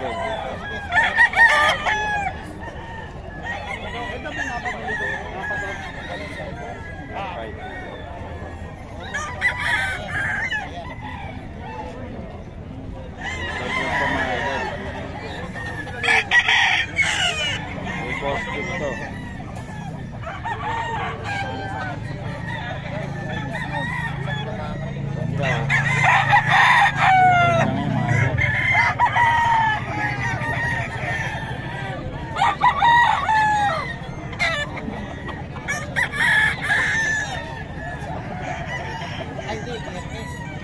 idol.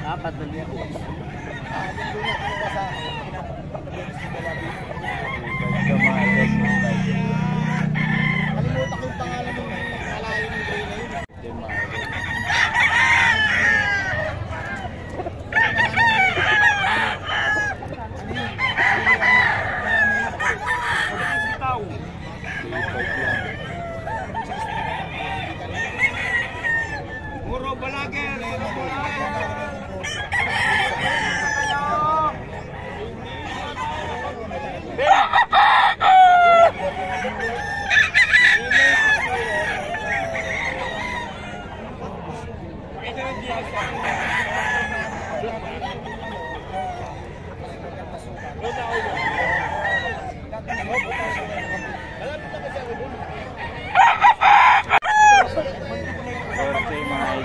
Apat na liyan. Kalimutan ko yung pangalan ng alayo ng gray na yun. Muro Balaguer.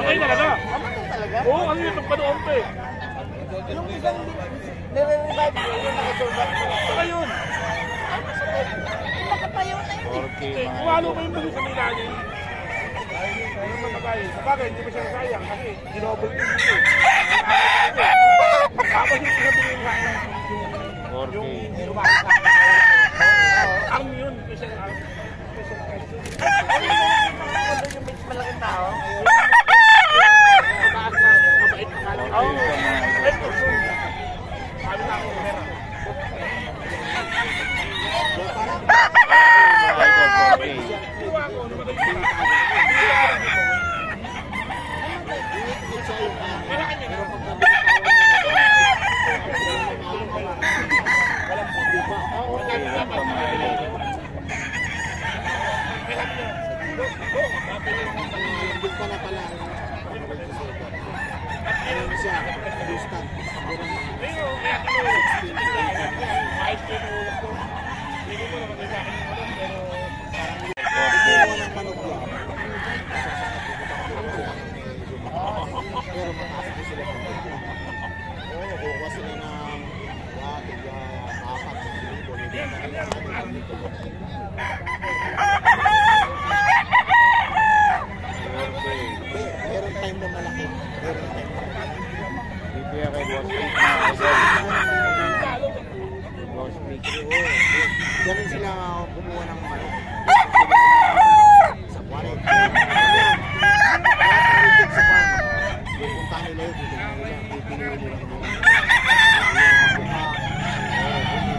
Ay talaga? Oo, ano yun? Nagpanoon pa eh. Yung isang nire-revive ko, yung nakasurvive ko. Saka yun. Nakatayo na yun. Kumalo pa yung sa Milani. Ayun na magay. Sabagay, hindi pa siya nasayang kasi ginobol yun dito. Tapos yung sabihin sa akin, yung lumakas sa akin. Ang yun, kasi ang Malaking tao. Meron time na malaki. Dito yan kay Boss Big. Ganun sila kumuha ng manok. Sa kwaret. Sa farm. Pupuntahan nila yun. Pipiliin nila.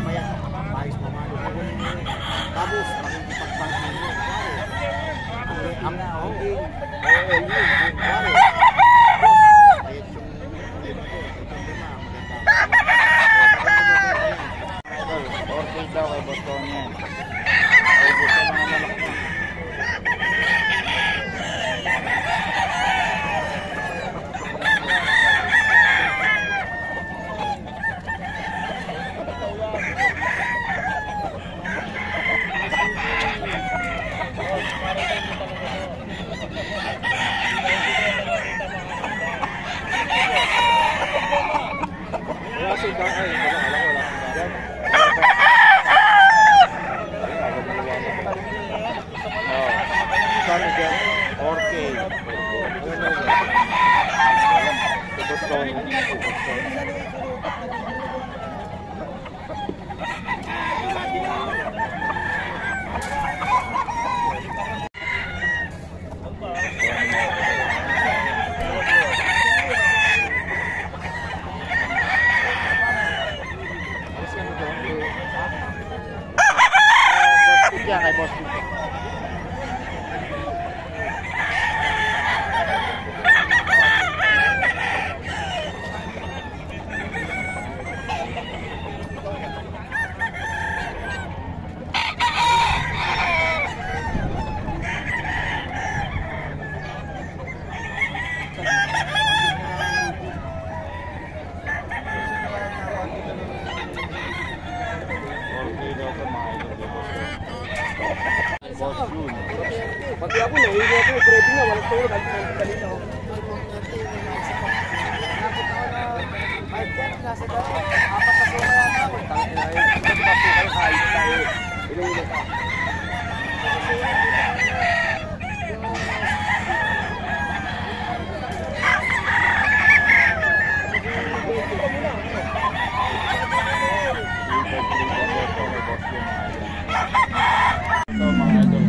Maya, paris mamalo. Tapos, makikipagpagpag nyo. Ang naoging. Orchid daw kay Boston yan. Ay, gusto mga malak mo. Wala si Dang ay, wala si Dang. Orchid. Kay Boss Big. Pati ako na, hindi ako, prepping na, walang tulog, kanina. Nasa daw, apat na sila yan ako. Tangin na yun, ito pa po kayo, kahit tayo. Ilang ka. Ito mga idol,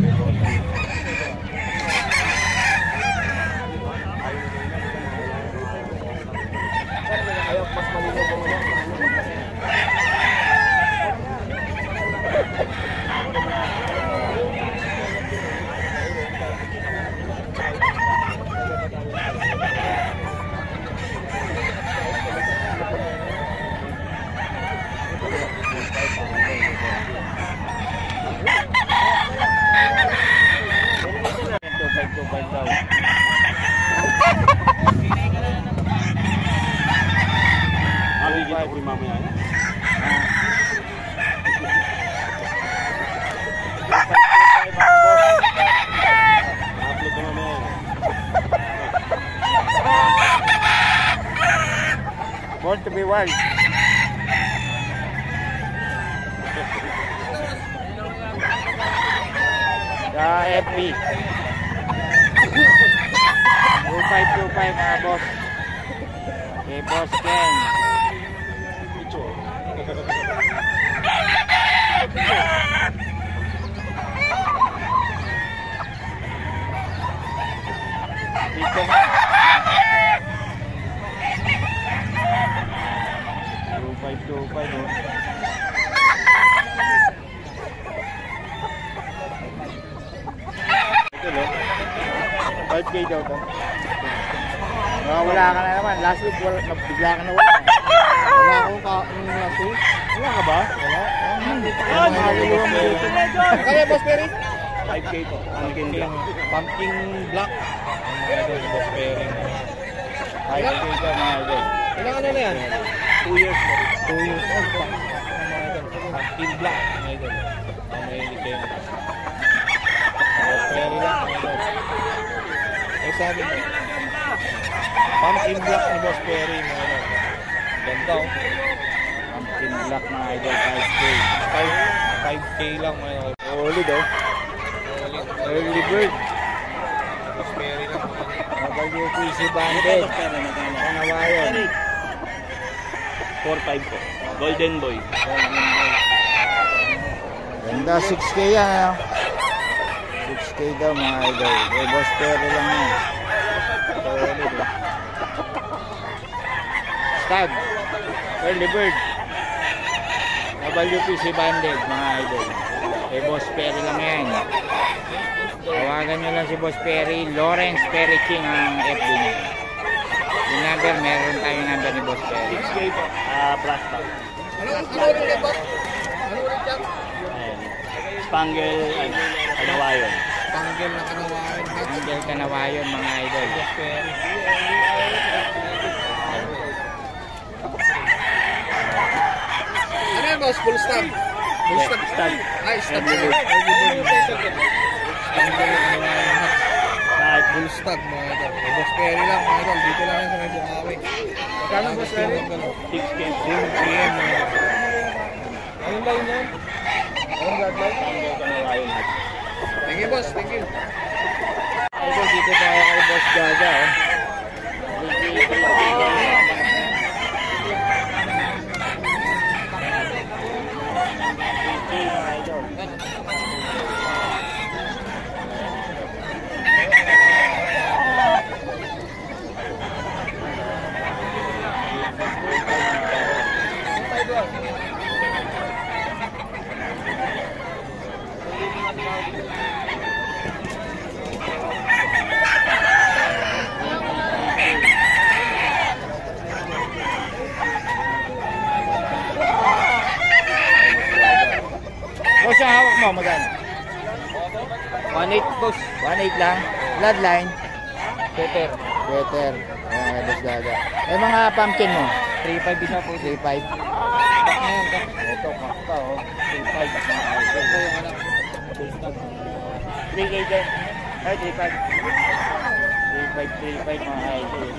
Ayaw, mas malinaw ko muna. Ako rin mamaya yan. Upload ko mamaya yan. born to be wild. Sa FB 2525 mga boss. Okay, boss Ken. Dito na 2525 oh. Ito no 5K daw to. Wala ka na naman. Last week bigla ka na wala. Wala akong last week. Wala ka ba? Wala. Kaya boss Perry? 5K to. Pumpkin black. Boss Perry. 5K to mga idol. Ilang ano na yan? 2 years po. 2 years old pa. Pumpkin black. Mahilig kayo. Boss Perry lang mga idol. Eh sabi mo. Pumpkin black ni Boss Perry. Ganda oh. Pumpkin black mga idol. 5K. 5K lang. Solid oh. Early bird. Boss Perry lang. WPC banded. Panawayon. 4-5 po. Golden Boy. Ganda, 6K yan ano? 6K daw mga idol. Eh, Boss Perry lang yan. Solid oh. Stag. Early bird. WPC banded mga idol. Eh, Boss Perry lang yan. Tawagan nyo lang si Boss Perry. Lawrence Perry King ang FB niya. Yung number, meron tayong number ni Boss Perry. 6K po. Brass tag. Ano ulit yan boss? Ano ulit yan? Ayan. Spangle, Kanawayon. Panggil na kanawain. Angel Kanawayon mga idol. Boss Perry. Ano yan boss? Full stop? Full stop? Stag. Ay, stop. Early bird. Full stop mga idol. Boss Perry lang mga idol. Dito lang yan sa may Bukawi. Kano Boss Perry? 6K. 6 PM mga idol. Anong line yan? Anong bloodline? Spangle, Kanawayon. Thank you boss, thank you. Idol, dito tayo kay Boss Gaga oh. Boss, ang hawak mo, magkano? 1.8 boss. 1.8 lang. Bloodline. Better. Better. Ayan, Boss Gaga. Eh, mga pumpkin mo? 3.5 isa po. 3.5. Ito, kakta oh. 3.5. Ito yung anak. 3K din. Ay, 3.5. 3.5 mga idol.